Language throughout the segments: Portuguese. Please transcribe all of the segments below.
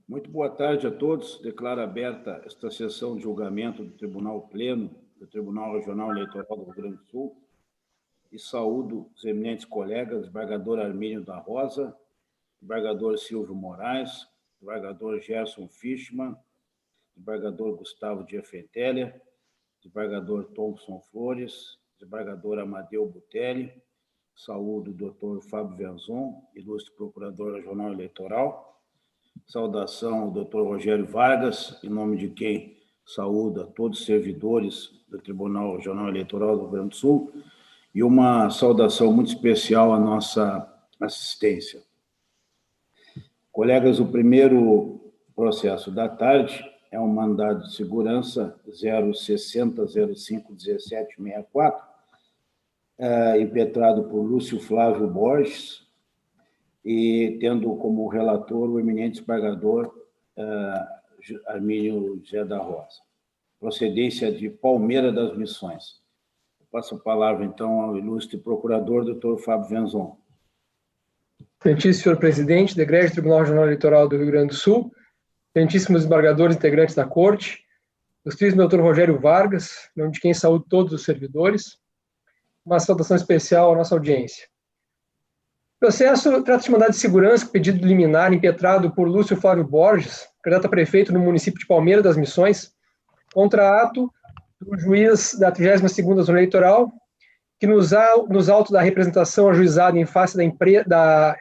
Muito boa tarde a todos. Declaro aberta esta sessão de julgamento do Tribunal Pleno, do Tribunal Regional Eleitoral do Rio Grande do Sul, e saúdo os eminentes colegas, desembargador Armínio da Rosa, desembargador Silvio Moraes, desembargador Gerson Fischmann, desembargador Gustavo Diefenteller, desembargador Thompson Flores, desembargador Amadeu Butelli, saúdo o doutor Fábio Venzon, ilustre procurador regional eleitoral. Saudação ao doutor Rogério Vargas, em nome de quem saúdo a todos os servidores do Tribunal Regional Eleitoral do Rio Grande do Sul, e uma saudação muito especial à nossa assistência. Colegas, o primeiro processo da tarde é um mandado de segurança 060051764, impetrado por Lúcio Flávio Borges, e tendo como relator o eminente desembargador Armínio José da Rosa. Procedência de Palmeira das Missões. Eu passo a palavra, então, ao ilustre procurador, doutor Fábio Venzon. Excelentíssimo senhor presidente, Decreto do Tribunal Regional Eleitoral do Rio Grande do Sul, excelentíssimos desembargadores integrantes da Corte, ilustríssimo doutor Rogério Vargas, em nome de quem saúdo todos os servidores, uma saudação especial à nossa audiência. O processo trata-se de mandado de segurança, pedido liminar impetrado por Lúcio Flávio Borges, candidato a prefeito no município de Palmeira das Missões, contra ato do juiz da 32ª Zona Eleitoral, que nos autos da representação ajuizada em face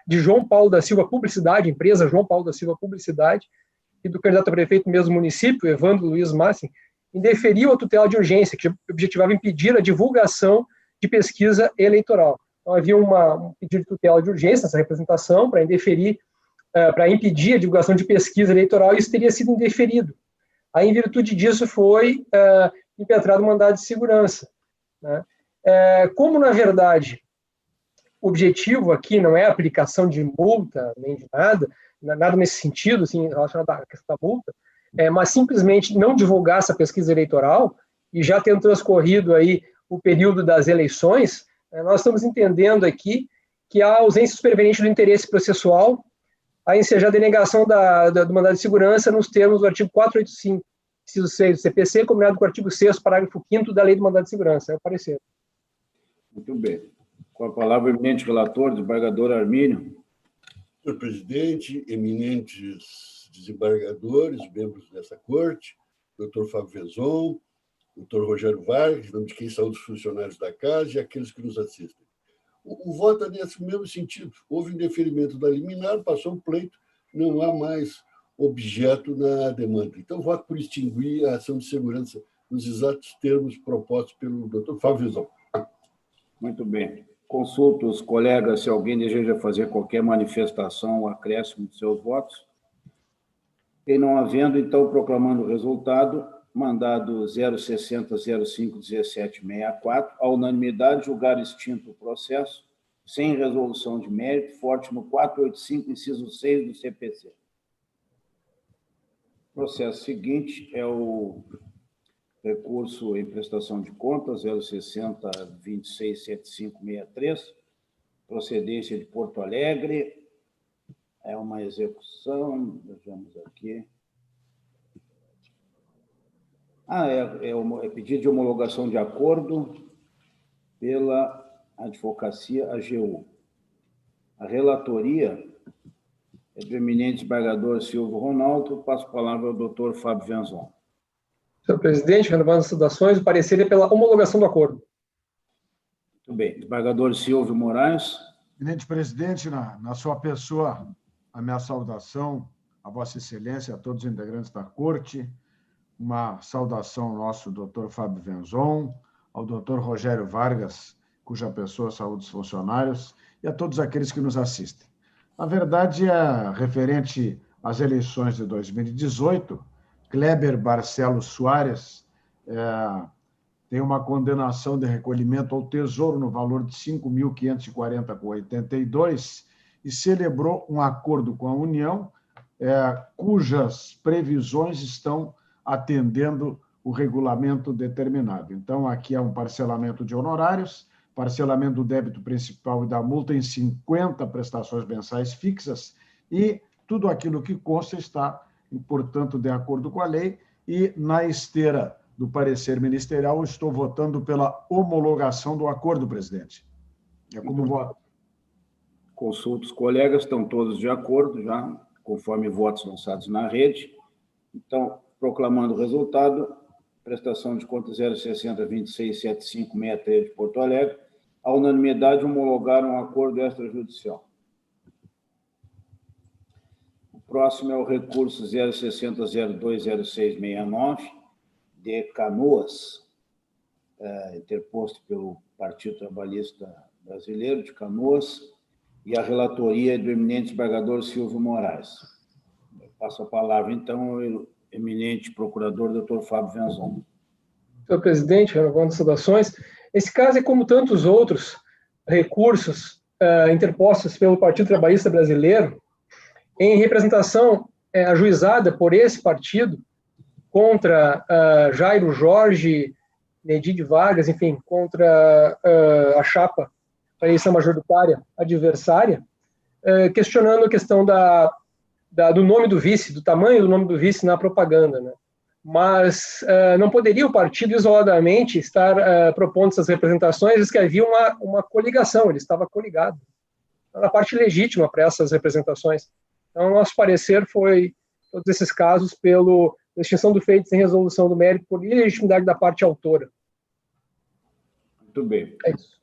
de João Paulo da Silva Publicidade, empresa João Paulo da Silva Publicidade, e do candidato a prefeito no mesmo município, Evandro Luiz Massin, indeferiu a tutela de urgência, que objetivava impedir a divulgação de pesquisa eleitoral. Então, havia um pedido de tutela de urgência nessa representação para indeferir, para impedir a divulgação de pesquisa eleitoral, e isso teria sido indeferido. Aí, em virtude disso, foi impetrado o mandado de segurança, né? Como, na verdade, o objetivo aqui não é a aplicação de multa, nem de nada nesse sentido, assim, relacionado à questão da multa, mas simplesmente não divulgar essa pesquisa eleitoral, e já tendo transcorrido aí o período das eleições, nós estamos entendendo aqui que há ausência superveniente do interesse processual, a ensejar a denegação do mandado de segurança nos termos do artigo 485, inciso 6 do CPC, combinado com o artigo 6º, parágrafo 5º da Lei do Mandado de Segurança. É o parecer. Muito bem. Com a palavra, o eminente relator, desembargador Armínio. Senhor presidente, eminentes desembargadores, membros dessa corte, doutor Fábio Venzon, doutor Rogério Vargas, em nome de quem saúde os funcionários da casa e aqueles que nos assistem. O voto é nesse mesmo sentido. Houve indeferimento da liminar, passou o pleito, não há mais objeto na demanda. Então, voto por extinguir a ação de segurança nos exatos termos propostos pelo doutor Fábio Venzon. Muito bem. Consulto os colegas se alguém deseja fazer qualquer manifestação ou acréscimo de seus votos. E não havendo, então, proclamando o resultado, mandado 060051764, a unanimidade, julgar extinto o processo, sem resolução de mérito, forte no 485, inciso 6 do CPC. O processo seguinte é o recurso em prestação de contas, 060267563, procedência de Porto Alegre, é uma execução, vejamos aqui. É pedido de homologação de acordo pela Advocacia AGU. A relatoria é do eminente desembargador Silvio Ronaldo. Passo a palavra ao doutor Fábio Venzon. Senhor presidente, renovando as saudações, o parecer é pela homologação do acordo. Muito bem. Desembargador Silvio Moraes. Eminente presidente, na sua pessoa, a minha saudação a Vossa Excelência, a todos os integrantes da Corte, uma saudação ao nosso doutor Fábio Venzon, ao doutor Rogério Vargas, cuja pessoa saúde os funcionários, e a todos aqueles que nos assistem. Na verdade, referente às eleições de 2018, Kleber Barcelos Soares tem uma condenação de recolhimento ao Tesouro no valor de R$ 5.540,82 e celebrou um acordo com a União, cujas previsões estão atendendo o regulamento determinado. Então, aqui é um parcelamento de honorários, parcelamento do débito principal e da multa em 50 prestações mensais fixas, e tudo aquilo que consta está e, portanto, de acordo com a lei, e, na esteira do parecer ministerial, estou votando pela homologação do acordo, presidente. É como voto. Consulto os colegas, estão todos de acordo já, conforme votos lançados na rede. Então, proclamando o resultado, prestação de contas 060267563 de Porto Alegre, à unanimidade homologaram um acordo extrajudicial. O próximo é o recurso 060020669 de Canoas, interposto pelo Partido Trabalhista Brasileiro de Canoas, e a relatoria do eminente desembargador Silvio Moraes. Eu passo a palavra, então, ao eminente procurador, doutor Fábio Venzon. Senhor presidente, renovando as saudações, esse caso é como tantos outros recursos interpostos pelo Partido Trabalhista Brasileiro em representação ajuizada por esse partido contra Jairo Jorge, Nedide Vargas, enfim, contra a chapa para eleição majoritária adversária, questionando a questão do nome do vice, do tamanho do nome do vice na propaganda, né? Mas não poderia o partido isoladamente estar propondo essas representações, visto que havia uma coligação, ele estava coligado. Era a parte legítima para essas representações. Então, nosso parecer foi, todos esses casos, pela extinção do feito sem resolução do mérito por ilegitimidade da parte autora. Muito bem. É isso.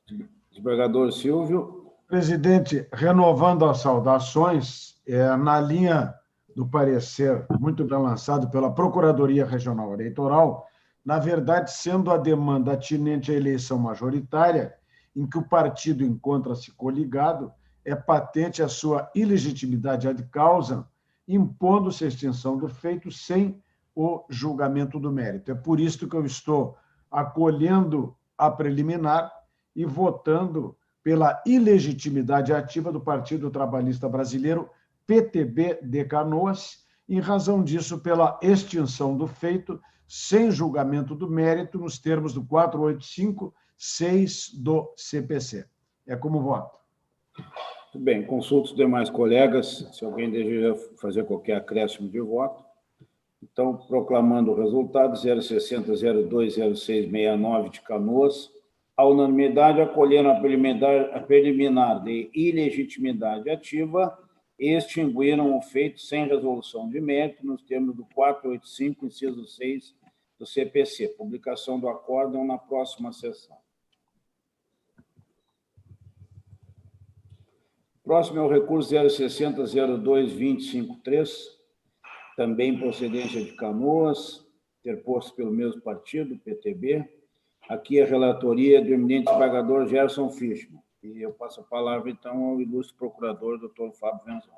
Desembargador Silvio. Presidente, renovando as saudações, na linha do parecer muito bem lançado pela Procuradoria Regional Eleitoral, na verdade, sendo a demanda atinente à eleição majoritária, em que o partido encontra-se coligado, é patente a sua ilegitimidade ad causa, impondo-se a extinção do feito sem o julgamento do mérito. É por isso que eu estou acolhendo a preliminar e votando pela ilegitimidade ativa do Partido Trabalhista Brasileiro, PTB de Canoas, em razão disso, pela extinção do feito sem julgamento do mérito, nos termos do 485-6 do CPC. É como voto. Muito bem, consulto os demais colegas, se alguém deseja fazer qualquer acréscimo de voto. Então, proclamando o resultado, 060020669 de Canoas, a unanimidade acolhendo a preliminar de ilegitimidade ativa e extinguiram o feito sem resolução de mérito nos termos do 485, inciso 6 do CPC. Publicação do acórdão na próxima sessão. Próximo é o recurso 060022053, também procedência de Canoas, interposto pelo mesmo partido, PTB. Aqui a relatoria do eminente desembargador Gerson Fischmann. E eu passo a palavra, então, ao ilustre procurador, doutor Fábio Venzon.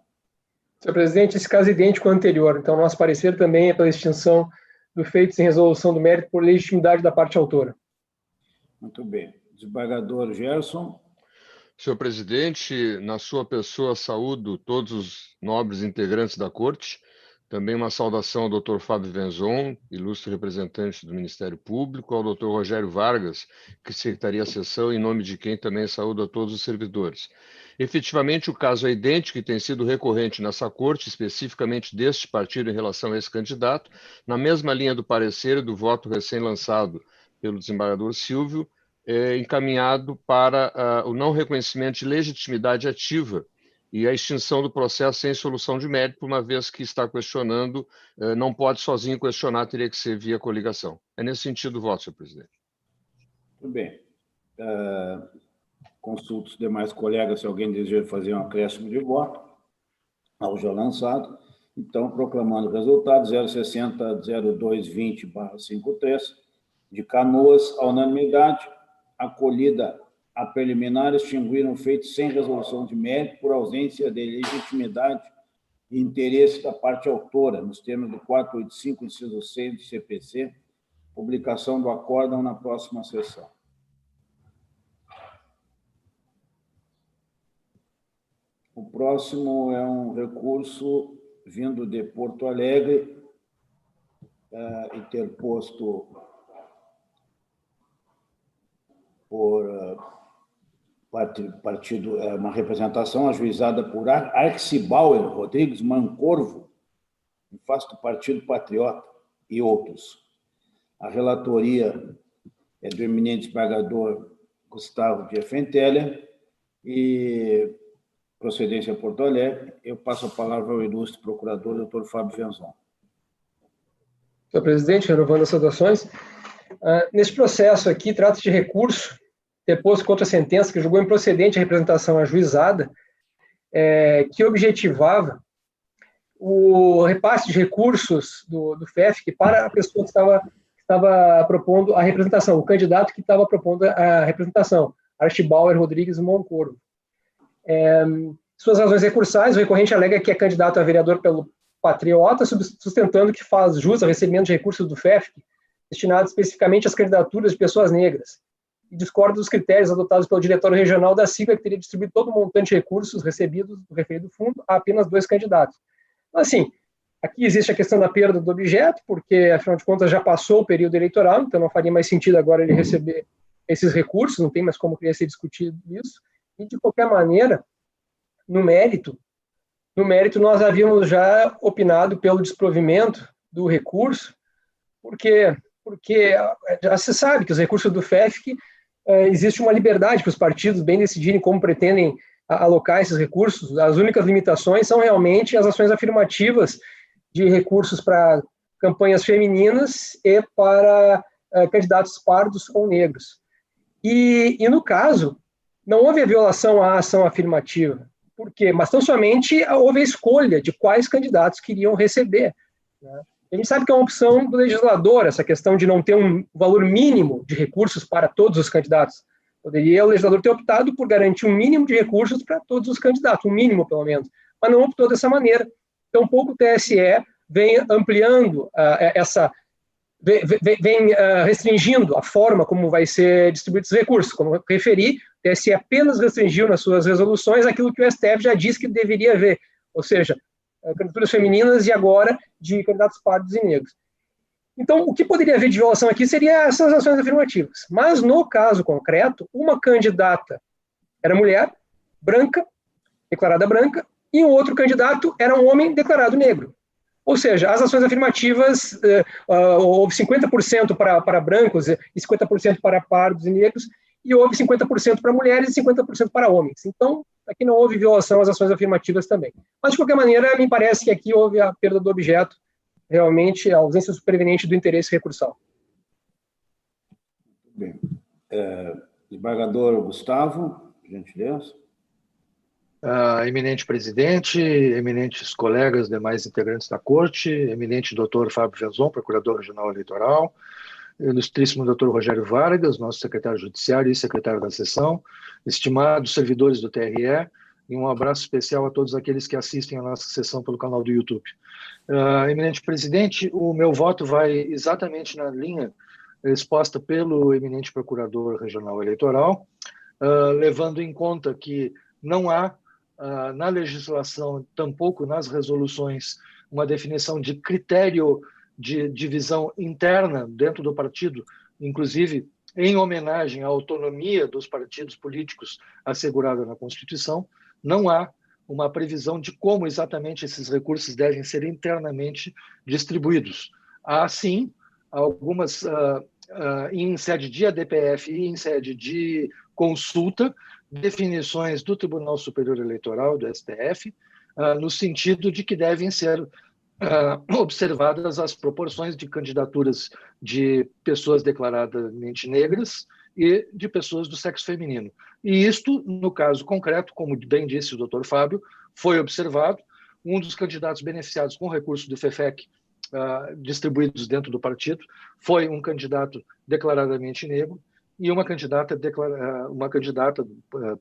Senhor presidente, esse caso é idêntico ao anterior. Então, nosso parecer também é pela extinção do feito sem resolução do mérito por legitimidade da parte autora. Muito bem. Desembargador Gerson. Senhor presidente, na sua pessoa, saúdo todos os nobres integrantes da Corte. Também uma saudação ao doutor Fábio Venzon, ilustre representante do Ministério Público, ao doutor Rogério Vargas, que secretaria a sessão, em nome de quem também saúdo a todos os servidores. Efetivamente, o caso é idêntico e tem sido recorrente nessa Corte, especificamente deste partido em relação a esse candidato, na mesma linha do parecer e do voto recém-lançado pelo desembargador Silvio, encaminhado para o não reconhecimento de legitimidade ativa e a extinção do processo sem solução de mérito, uma vez que está questionando, não pode sozinho questionar, teria que ser via coligação. É nesse sentido o voto, senhor presidente. Muito bem. Consulto os demais colegas se alguém deseja fazer um acréscimo de voto ao já lançado. Então, proclamando o resultado, 0600220/53, de Canoas, a unanimidade, acolhida a preliminar, extinguiram o feito sem resolução de mérito por ausência de legitimidade e interesse da parte autora, nos termos do 485, inciso 6 do CPC, publicação do acórdão na próxima sessão. O próximo é um recurso vindo de Porto Alegre, interposto por partido, uma representação ajuizada por Arcibauer Rodrigues Mancorvo, em face do Partido Patriota e outros. A relatoria é do eminente desembargador Gustavo de Effenteler e procedência Porto Alegre. Eu passo a palavra ao ilustre procurador, doutor Fábio Venzon. Senhor presidente, renovando as saudações. Nesse processo aqui, trata-se de recurso deposto contra a sentença que julgou improcedente a representação ajuizada, que objetivava o repasse de recursos do FEFC para a pessoa que estava propondo a representação, o candidato que estava propondo a representação, Archibauer Rodrigues Moncorvo. Suas razões recursais, o recorrente alega que é candidato a vereador pelo Patriota, sustentando que faz jus ao recebimento de recursos do FEFC, destinados especificamente às candidaturas de pessoas negras, e discorda dos critérios adotados pelo diretório regional da sigla, que teria distribuído todo o montante de recursos recebidos do referido fundo a apenas 2 candidatos. Então, assim, aqui existe a questão da perda do objeto, porque, afinal de contas, já passou o período eleitoral, então não faria mais sentido agora ele receber esses recursos, não tem mais como querer ser discutido isso, e, de qualquer maneira, no mérito, nós havíamos já opinado pelo desprovimento do recurso, porque já se sabe que os recursos do FEFC, existe uma liberdade para os partidos bem decidirem como pretendem alocar esses recursos. As únicas limitações são realmente as ações afirmativas de recursos para campanhas femininas e para candidatos pardos ou negros. E no caso, não houve a violação à ação afirmativa. Por quê? Mas tão somente houve a escolha de quais candidatos queriam receber, né? A gente sabe que é uma opção do legislador, essa questão de não ter um valor mínimo de recursos para todos os candidatos. Poderia o legislador ter optado por garantir um mínimo de recursos para todos os candidatos, um mínimo pelo menos, mas não optou dessa maneira. Então, pouco o TSE vem ampliando restringindo a forma como vai ser distribuído esses recursos. Como eu referi, o TSE apenas restringiu nas suas resoluções aquilo que o STF já disse que deveria haver, ou seja, candidaturas femininas e agora de candidatos pardos e negros. Então, o que poderia haver de violação aqui seria essas ações afirmativas. Mas, no caso concreto, uma candidata era mulher, branca, declarada branca, e um outro candidato era um homem declarado negro. Ou seja, as ações afirmativas, houve 50% para brancos e 50% para pardos e negros, e houve 50% para mulheres e 50% para homens. Então, aqui não houve violação às ações afirmativas também. Mas, de qualquer maneira, me parece que aqui houve a perda do objeto, realmente a ausência superveniente do interesse recursal. Bem. Desembargador Gustavo, gentileza. Eminente presidente, eminentes colegas, demais integrantes da Corte, eminente doutor Fábio Venzon, procurador regional eleitoral, ilustríssimo doutor Rogério Vargas, nosso secretário judiciário e secretário da sessão, estimados servidores do TRE, e um abraço especial a todos aqueles que assistem a nossa sessão pelo canal do YouTube. Eminente presidente, o meu voto vai exatamente na linha exposta pelo eminente procurador regional eleitoral, levando em conta que não há na legislação, tampouco nas resoluções, uma definição de critério de divisão interna dentro do partido, inclusive em homenagem à autonomia dos partidos políticos assegurada na Constituição. Não há uma previsão de como exatamente esses recursos devem ser internamente distribuídos. Há, sim, algumas, em sede de ADPF e em sede de consulta, definições do Tribunal Superior Eleitoral, do STF, no sentido de que devem ser observadas as proporções de candidaturas de pessoas declaradamente negras e de pessoas do sexo feminino. E isto, no caso concreto, como bem disse o doutor Fábio, foi observado. Um dos candidatos beneficiados com recurso do FEFEC distribuídos dentro do partido foi um candidato declaradamente negro e uma candidata,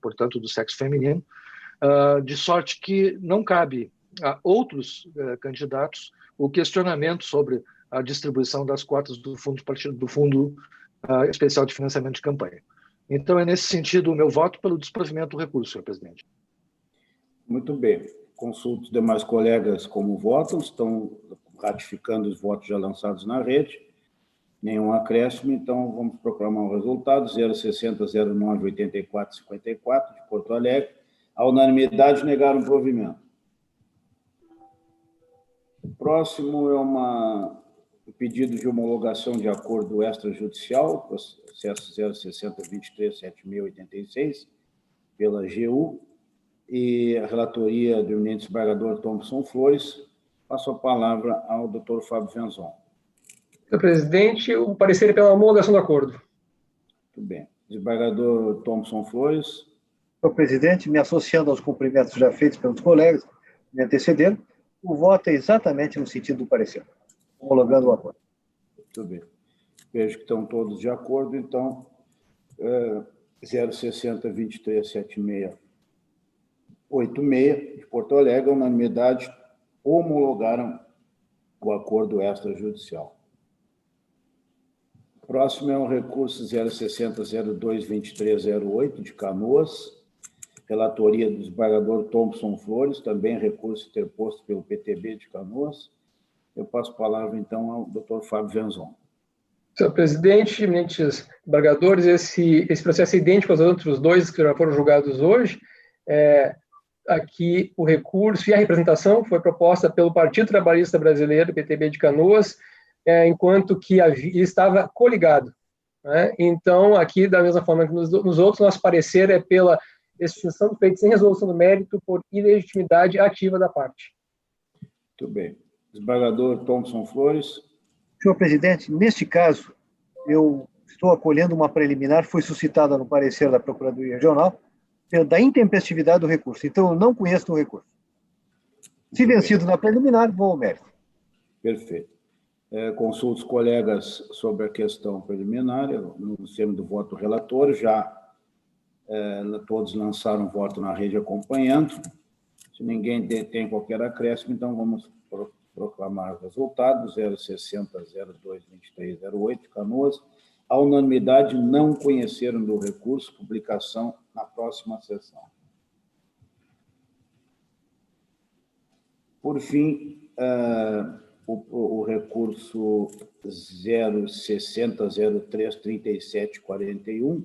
portanto, do sexo feminino, de sorte que não cabe a outros candidatos o questionamento sobre a distribuição das cotas do fundo partido, do Fundo Especial de Financiamento de Campanha. Então, é nesse sentido o meu voto pelo desprovimento do recurso, senhor presidente. Muito bem. Consulto os demais colegas como votam, estão ratificando os votos já lançados na rede. Nenhum acréscimo, então vamos proclamar o resultado: 060098454 de Porto Alegre. A unanimidade negaram o provimento. Próximo é um pedido de homologação de acordo extrajudicial, processo 060237686, pela AGU, e a relatoria do eminente desembargador Thompson Flores. Passo a palavra ao Dr. Fábio Venzon. Senhor presidente, o parecer é pela homologação do acordo. Muito bem. Desembargador Thompson Flores. Senhor presidente, me associando aos cumprimentos já feitos pelos colegas me antecedendo, o voto é exatamente no sentido do parecer, homologando o acordo. Muito bem. Vejo que estão todos de acordo, então, 060237686 de Porto Alegre, a unanimidade, homologaram o acordo extrajudicial. Próximo é o recurso 060022308 de Canoas, relatoria do desembargador Thompson Flores, também recurso interposto pelo PTB de Canoas. Eu passo a palavra, então, ao Dr. Fábio Venzon. Senhor presidente, eminentes desembargadores, esse processo é idêntico aos outros dois que já foram julgados hoje. Aqui o recurso e a representação foi proposta pelo Partido Trabalhista Brasileiro, PTB de Canoas, enquanto que estava coligado, né? Então, aqui, da mesma forma que nos outros, nosso parecer é pela extinção do feito sem resolução do mérito por ilegitimidade ativa da parte. Muito bem. Desembargador Thompson Flores. Senhor presidente, neste caso, eu estou acolhendo uma preliminar, foi suscitada no parecer da Procuradoria Regional, da intempestividade do recurso. Então, eu não conheço o recurso. Se vencido na preliminar, vou ao mérito. Perfeito. Consulto os colegas sobre a questão preliminar, no termo do voto relator, já todos lançaram voto na rede acompanhando. Se ninguém tem qualquer acréscimo, então vamos proclamar o resultado, 060022308 de Canoas. A unanimidade não conheceram do recurso, publicação na próxima sessão. Por fim, o recurso 060033741,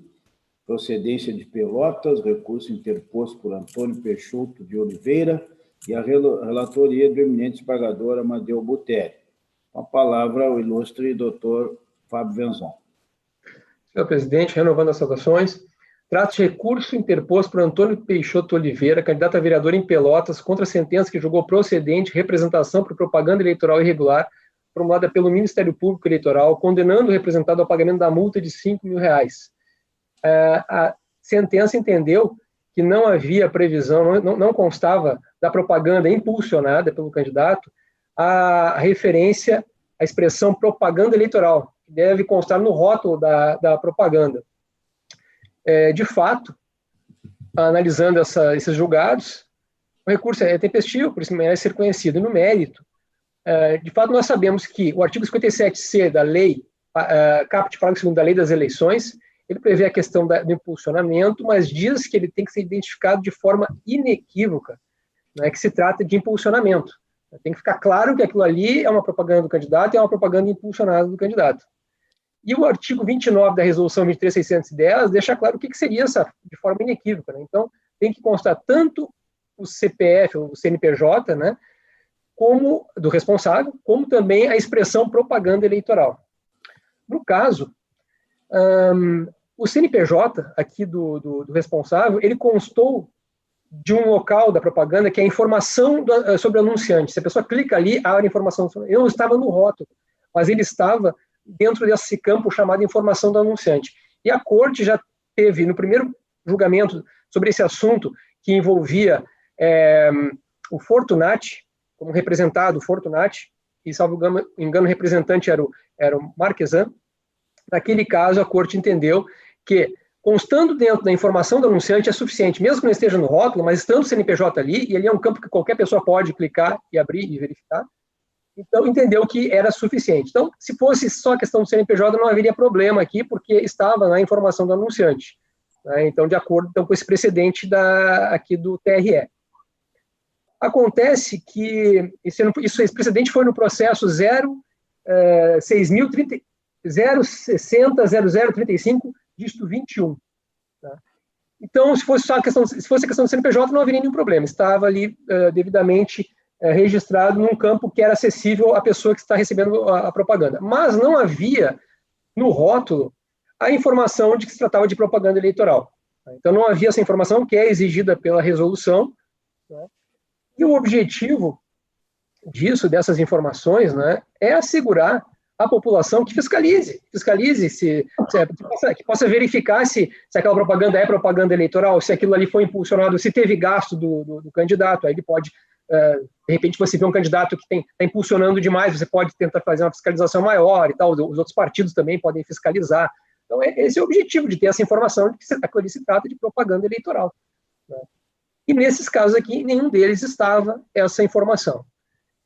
procedência de Pelotas, recurso interposto por Antônio Peixoto de Oliveira e a relatoria do eminente desembargador Amadeu Buteri. Com a palavra ao ilustre doutor Fábio Venzon. Senhor presidente, renovando as saudações, trata-se de recurso interposto por Antônio Peixoto Oliveira, candidato a vereador em Pelotas, contra a sentença que julgou procedente representação por propaganda eleitoral irregular formulada pelo Ministério Público Eleitoral, condenando o representado ao pagamento da multa de R$5.000. A sentença entendeu que não havia previsão, não constava da propaganda impulsionada pelo candidato a referência à expressão propaganda eleitoral, que deve constar no rótulo da propaganda. De fato, analisando esses julgados, o recurso é tempestivo, por isso merece ser conhecido. E no mérito, de fato, nós sabemos que o artigo 57C da lei, caput parágrafo 2º da lei das eleições, ele prevê a questão do impulsionamento, mas diz que ele tem que ser identificado de forma inequívoca, né, que se trata de impulsionamento. Tem que ficar claro que aquilo ali é uma propaganda do candidato e é uma propaganda impulsionada do candidato. E o artigo 29 da resolução 23.610 deixa claro o que seria essa, de forma inequívoca, né? Então, tem que constar tanto o CPF, o CNPJ, né, como do responsável, como também a expressão propaganda eleitoral. No caso, o CNPJ aqui do responsável, ele constou de um local da propaganda que é a informação sobre o anunciante. Se a pessoa clica ali, abre a informação. Ele não estava no rótulo, mas ele estava dentro desse campo chamado informação do anunciante. E a corte já teve, no primeiro julgamento sobre esse assunto, que envolvia o Fortunati, como representado, o Fortunati, e, salvo engano, o representante era o Marquesan. Naquele caso, a corte entendeu que, constando dentro da informação do anunciante, é suficiente, mesmo que não esteja no rótulo, mas estando o CNPJ ali, e ali é um campo que qualquer pessoa pode clicar e abrir e verificar, então entendeu que era suficiente. Então, se fosse só a questão do CNPJ, não haveria problema aqui, porque estava na informação do anunciante, né? Então, de acordo com esse precedente aqui do TRE. Acontece que esse precedente foi no processo 0600035, dígito 21. Tá? Então, se fosse a questão do CNPJ, não haveria nenhum problema. Estava ali devidamente registrado num campo que era acessível à pessoa que está recebendo a propaganda. Mas não havia no rótulo a informação de que se tratava de propaganda eleitoral. Então não havia essa informação que é exigida pela resolução, né? E o objetivo dessas informações, né, é assegurar a população que fiscalize que possa verificar se aquela propaganda é propaganda eleitoral, se aquilo ali foi impulsionado, se teve gasto do candidato. Aí ele pode, de repente, você vê um candidato que está impulsionando demais, você pode tentar fazer uma fiscalização maior e tal, os outros partidos também podem fiscalizar. Então, esse é o objetivo, de ter essa informação de que aquilo se trata de propaganda eleitoral, né? E nesses casos aqui, nenhum deles estava essa informação.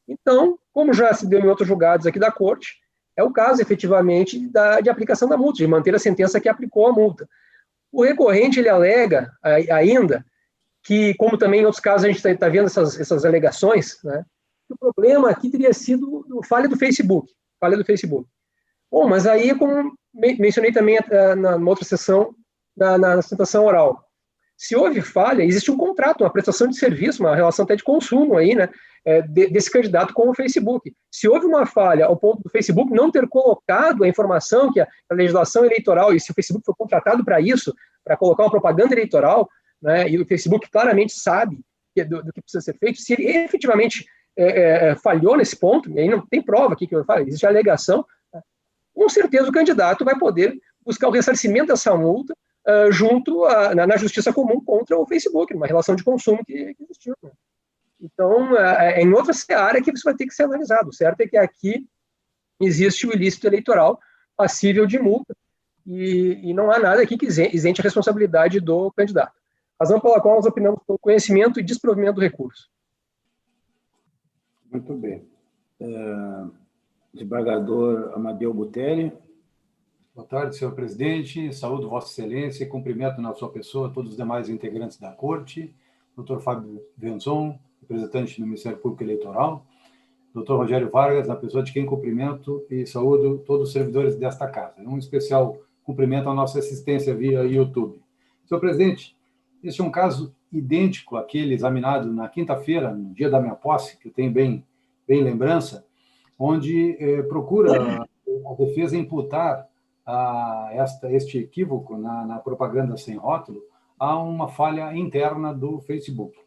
Então, como já se deu em outros julgados aqui da Corte, é o caso, efetivamente, de aplicação da multa, de manter a sentença que aplicou a multa. O recorrente, ele alega ainda que, como também em outros casos a gente está vendo essas alegações, né, que o problema aqui teria sido falha do Facebook. Bom, mas aí, como mencionei também numa outra sessão, na sustentação oral, se houve falha, existe um contrato, uma prestação de serviço, uma relação até de consumo aí, né, desse candidato com o Facebook. Se houve uma falha ao ponto do Facebook não ter colocado a informação que a legislação eleitoral, e se o Facebook foi contratado para isso, para colocar uma propaganda eleitoral, né, e o Facebook claramente sabe do que precisa ser feito, se ele efetivamente falhou nesse ponto, e aí não tem prova aqui que eu falo, existe a alegação, né, com certeza o candidato vai poder buscar o ressarcimento dessa multa junto na justiça comum contra o Facebook, numa relação de consumo que existiu, né? Então, em outra seara que isso vai ter que ser analisado. O certo é que aqui existe o ilícito eleitoral passível de multa e não há nada aqui que isente a responsabilidade do candidato. Razão pela qual nós opinamos pelo conhecimento e desprovimento do recurso. Muito bem. Desembargador Amadeu Butelli. Boa tarde, senhor presidente. Saúdo Vossa Excelência e cumprimento na sua pessoa todos os demais integrantes da Corte, doutor Fábio Venzon, representante do Ministério Público Eleitoral, doutor Rogério Vargas, na pessoa de quem cumprimento e saúdo todos os servidores desta casa. Um especial cumprimento à nossa assistência via YouTube. Senhor presidente, este é um caso idêntico àquele examinado na quinta-feira, no dia da minha posse, que eu tenho bem lembrança, onde procura a defesa imputar este equívoco na propaganda sem rótulo a uma falha interna do Facebook.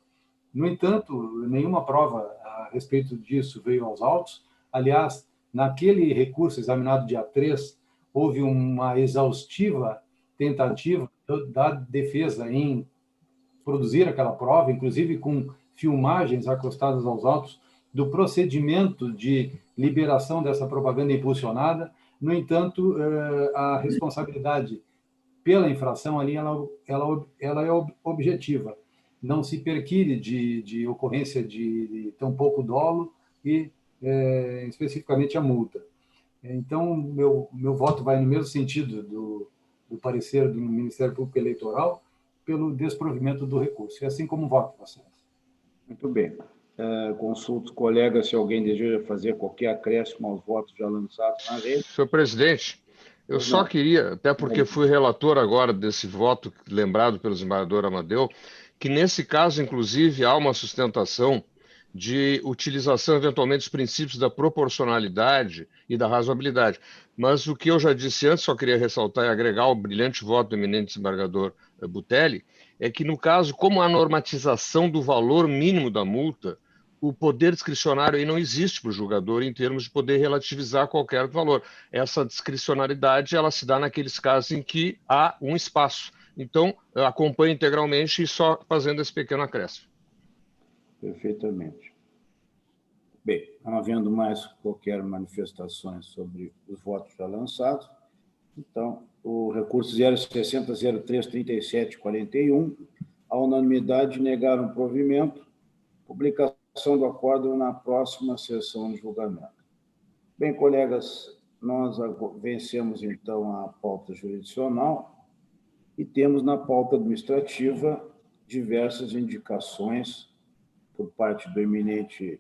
No entanto, nenhuma prova a respeito disso veio aos autos. Aliás, naquele recurso examinado dia 3, houve uma exaustiva tentativa da defesa em produzir aquela prova, inclusive com filmagens acostadas aos autos do procedimento de liberação dessa propaganda impulsionada. No entanto, a responsabilidade pela infração ali, ela é objetiva. Não se perquire de ocorrência de tão pouco dolo e, especificamente, a multa. Então, meu voto vai no mesmo sentido do parecer do Ministério Público Eleitoral pelo desprovimento do recurso. E assim como voto, Vossa Excelência. Muito bem. Consulto os colegas se alguém deseja fazer qualquer acréscimo aos votos já lançados na rede. Senhor presidente, eu só queria, até porque fui relator agora desse voto lembrado pelo desembargador Amadeu, que nesse caso, inclusive, há uma sustentação de utilização, eventualmente, dos princípios da proporcionalidade e da razoabilidade. Mas o que eu já disse antes, só queria ressaltar e agregar o brilhante voto do eminente desembargador Butelli, é que, no caso, como a normatização do valor mínimo da multa, o poder discricionário aí não existe para o julgador em termos de poder relativizar qualquer valor. Essa discricionariedade ela se dá naqueles casos em que há um espaço. Então, acompanhe integralmente e só fazendo esse pequeno acréscimo. Perfeitamente. Bem, não havendo mais qualquer manifestações sobre os votos já lançados, então, o recurso 060033741, a unanimidade negaram provimento, publicação do acordo na próxima sessão de julgamento. Bem, colegas, nós vencemos, então, a pauta jurisdicional e temos na pauta administrativa diversas indicações por parte do eminente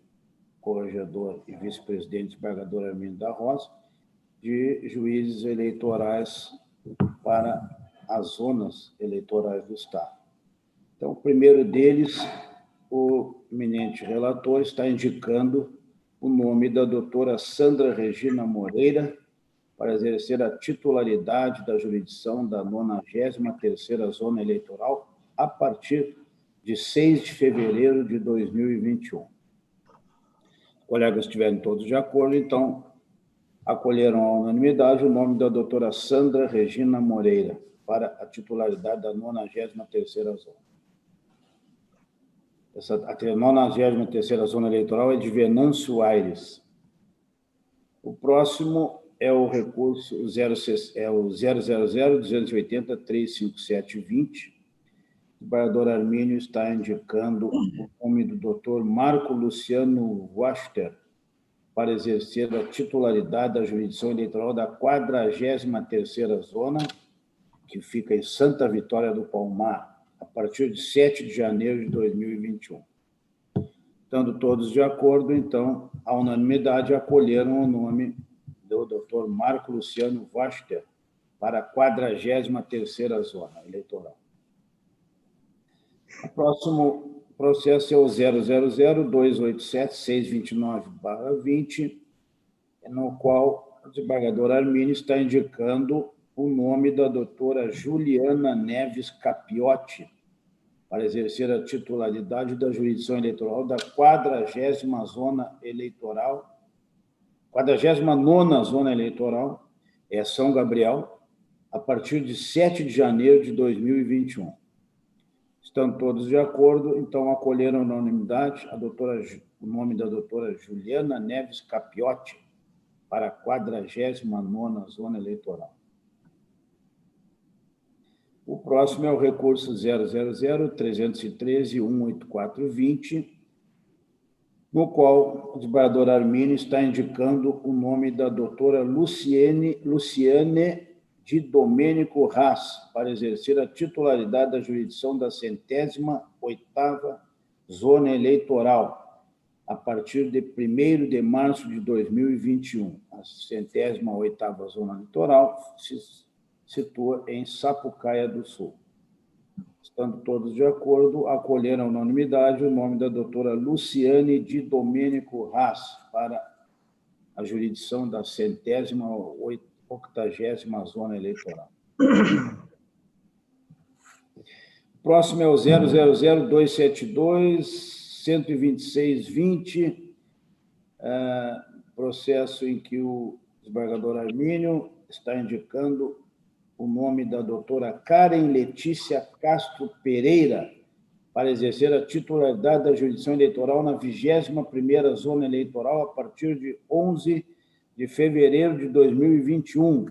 corregedor e vice-presidente desembargador Armindo da Rosa, de juízes eleitorais para as zonas eleitorais do Estado. Então, o primeiro deles o eminente relator está indicando o nome da doutora Sandra Regina Moreira para exercer a titularidade da jurisdição da 93ª Zona Eleitoral a partir de 6 de fevereiro de 2021. Os colegas estiverem todos de acordo, então, acolheram à unanimidade o nome da doutora Sandra Regina Moreira para a titularidade da 93ª Zona. A 93ª Zona Eleitoral é de Venâncio Aires. O próximo é o recurso 000-280-35720. O vereador Armínio está indicando o nome do doutor Marco Luciano Wachter para exercer a titularidade da jurisdição eleitoral da 43ª Zona, que fica em Santa Vitória do Palmar, a partir de 7 de janeiro de 2021. Estando todos de acordo, então, a unanimidade acolheram o nome do Dr. Marco Luciano Wachter para a 43ª Zona Eleitoral. O próximo processo é o 000-287-629/20, no qual o desembargador Armínio está indicando o nome da doutora Juliana Neves Capiotti para exercer a titularidade da jurisdição eleitoral da 40ª Zona Eleitoral, 49ª Zona Eleitoral, é São Gabriel, a partir de 7 de janeiro de 2021. Estão todos de acordo, então acolheram na unanimidade o nome da doutora Juliana Neves Capiotti para a 49ª Zona Eleitoral. O próximo é o recurso 000-313-18420, no qual o desembargador Armínio está indicando o nome da doutora Luciane de Domênico Haas para exercer a titularidade da jurisdição da 108ª Zona Eleitoral, a partir de 1º de março de 2021. A 108ª Zona Eleitoral se situa em Sapucaia do Sul. Estando todos de acordo, acolheram à unanimidade o nome da doutora Luciane de Domênico Haas para a jurisdição da 180ª Zona Eleitoral. O próximo é o 000-272-12620, processo em que o desembargador Armínio está indicando o nome da doutora Karen Letícia Castro Pereira para exercer a titularidade da jurisdição eleitoral na 21ª Zona Eleitoral a partir de 11 de fevereiro de 2021,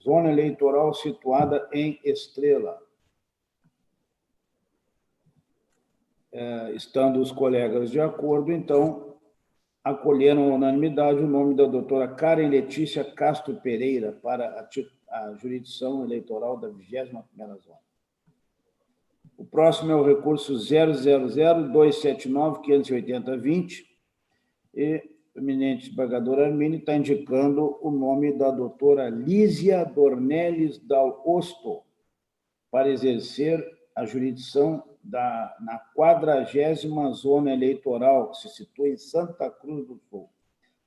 zona eleitoral situada em Estrela. Estando os colegas de acordo, então, acolheram à unanimidade o nome da doutora Karen Letícia Castro Pereira para a jurisdição eleitoral da 21ª Zona. O próximo é o recurso 000-279-580-20, e o eminente desembargador Armínio está indicando o nome da doutora Lísia Dornelles Dal Osto para exercer a jurisdição na 40ª Zona Eleitoral, que se situa em Santa Cruz do Sul,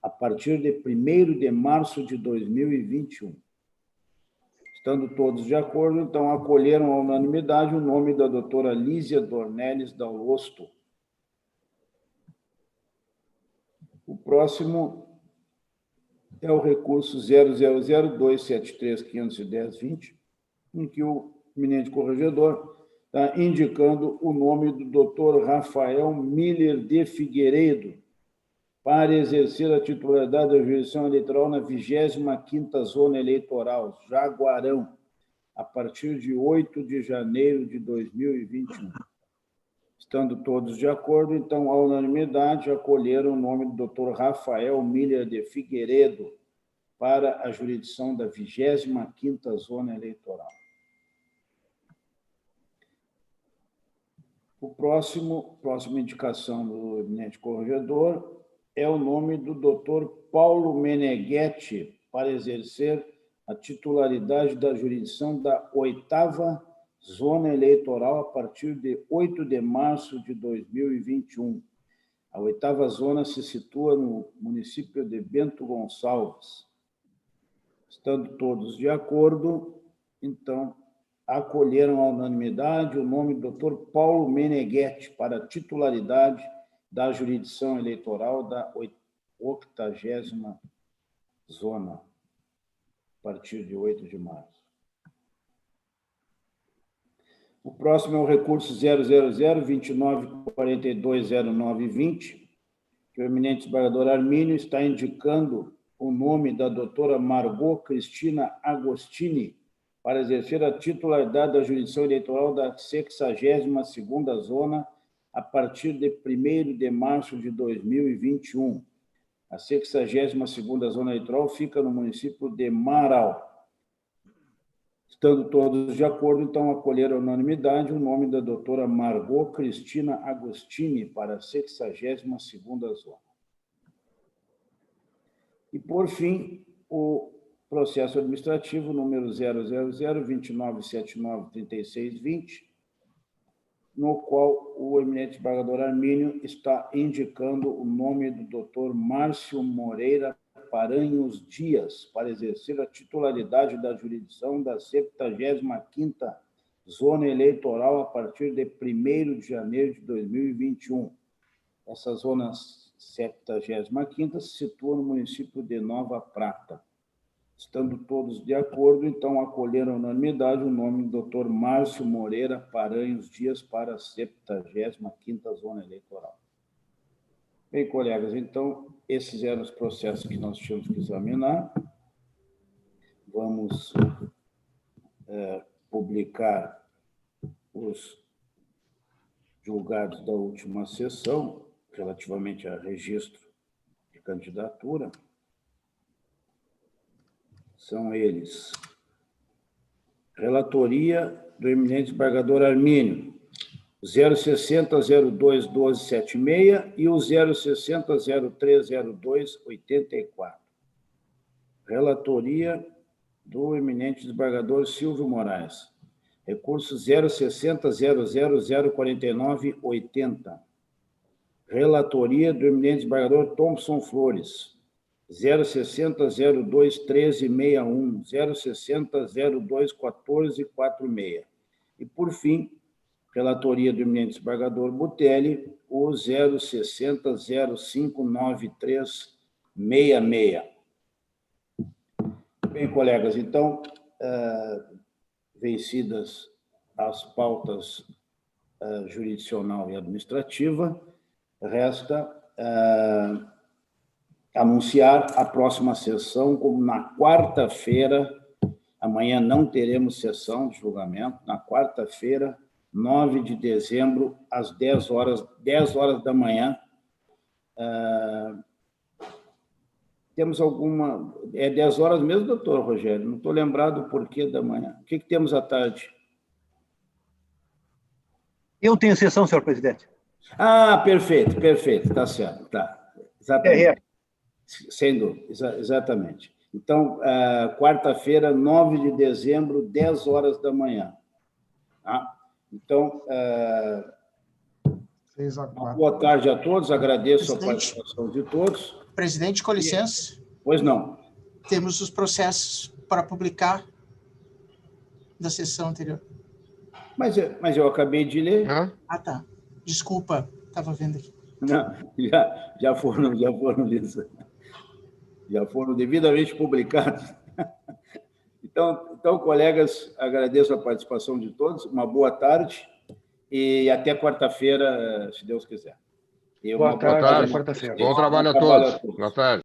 a partir de 1º de março de 2021. Estando todos de acordo, então, acolheram à unanimidade o nome da doutora Lísia Dornelles Dal Osto. O próximo é o recurso 000-273-510-20, em que o eminente corregedor está indicando o nome do doutor Rafael Miller de Figueiredo para exercer a titularidade da jurisdição eleitoral na 25ª Zona Eleitoral, Jaguarão, a partir de 8 de janeiro de 2021. Estando todos de acordo, então, à unanimidade, acolheram o nome do doutor Rafael Miller de Figueiredo para a jurisdição da 25ª Zona Eleitoral. Próxima indicação do eminente corregedor é o nome do doutor Paulo Meneghetti para exercer a titularidade da jurisdição da 8ª zona eleitoral a partir de 8 de março de 2021. A 8ª zona se situa no município de Bento Gonçalves. Estando todos de acordo, então, acolheram à unanimidade o nome do Dr. Paulo Meneghetti para a titularidade da jurisdição eleitoral da 80ª zona, a partir de 8 de março. O próximo é o recurso 000-29420920, que o eminente desembargador Armínio está indicando o nome da doutora Margot Cristina Agostini para exercer a titularidade da jurisdição eleitoral da 62ª zona a partir de 1º de março de 2021. A 62ª zona eleitoral fica no município de Marau. Estando todos de acordo, então, acolher a unanimidade o nome da doutora Margot Cristina Agostini para a 62ª zona. E, por fim, o processo administrativo número 000-2979-3620, no qual o eminente desembargador Armínio está indicando o nome do doutor Márcio Moreira Paranhos Dias para exercer a titularidade da jurisdição da 75ª zona eleitoral a partir de 1º de janeiro de 2021. Essa zona 75ª se situa no município de Nova Prata. Estando todos de acordo, então, acolheram à unanimidade o nome do Dr. Márcio Moreira Paranhos Dias para a 75ª zona eleitoral. Bem, colegas, então, esses eram os processos que nós tínhamos que examinar. Vamos publicar os julgados da última sessão, relativamente a registro de candidatura. São eles: relatoria do eminente desembargador Armínio, 060-02-1276 e o 060-03-02-84. Relatoria do eminente desembargador Silvio Moraes, recurso 060-00-049-80. Relatoria do eminente desembargador Thompson Flores, 060-02-1361, 060-02-1446. E, por fim, relatoria do eminente desembargador Butelli, o 060-0593-66. Bem, colegas, então, vencidas as pautas jurisdicional e administrativa, resta anunciar a próxima sessão, como na quarta-feira. Amanhã não teremos sessão de julgamento, na quarta-feira, 9 de dezembro, às 10 horas da manhã. Temos alguma... É 10 horas mesmo, doutor Rogério? Não estou lembrado o porquê da manhã. O que temos à tarde? Eu tenho sessão, senhor presidente. Ah, perfeito, está certo. Tá. Exatamente. Sem dúvida, exatamente. Então, quarta-feira, 9 de dezembro, 10 horas da manhã. Tá? Então, boa tarde a todos, agradeço a participação de todos. Presidente, com licença. Pois não. Temos os processos para publicar da sessão anterior. Mas eu acabei de ler. Ah, tá. Desculpa, estava vendo aqui. Não, já foram lidos. Já foram devidamente publicados. Então, colegas, agradeço a participação de todos, uma boa tarde e até quarta-feira, se Deus quiser. Boa tarde, até quarta-feira. Bom trabalho a todos. Boa tarde.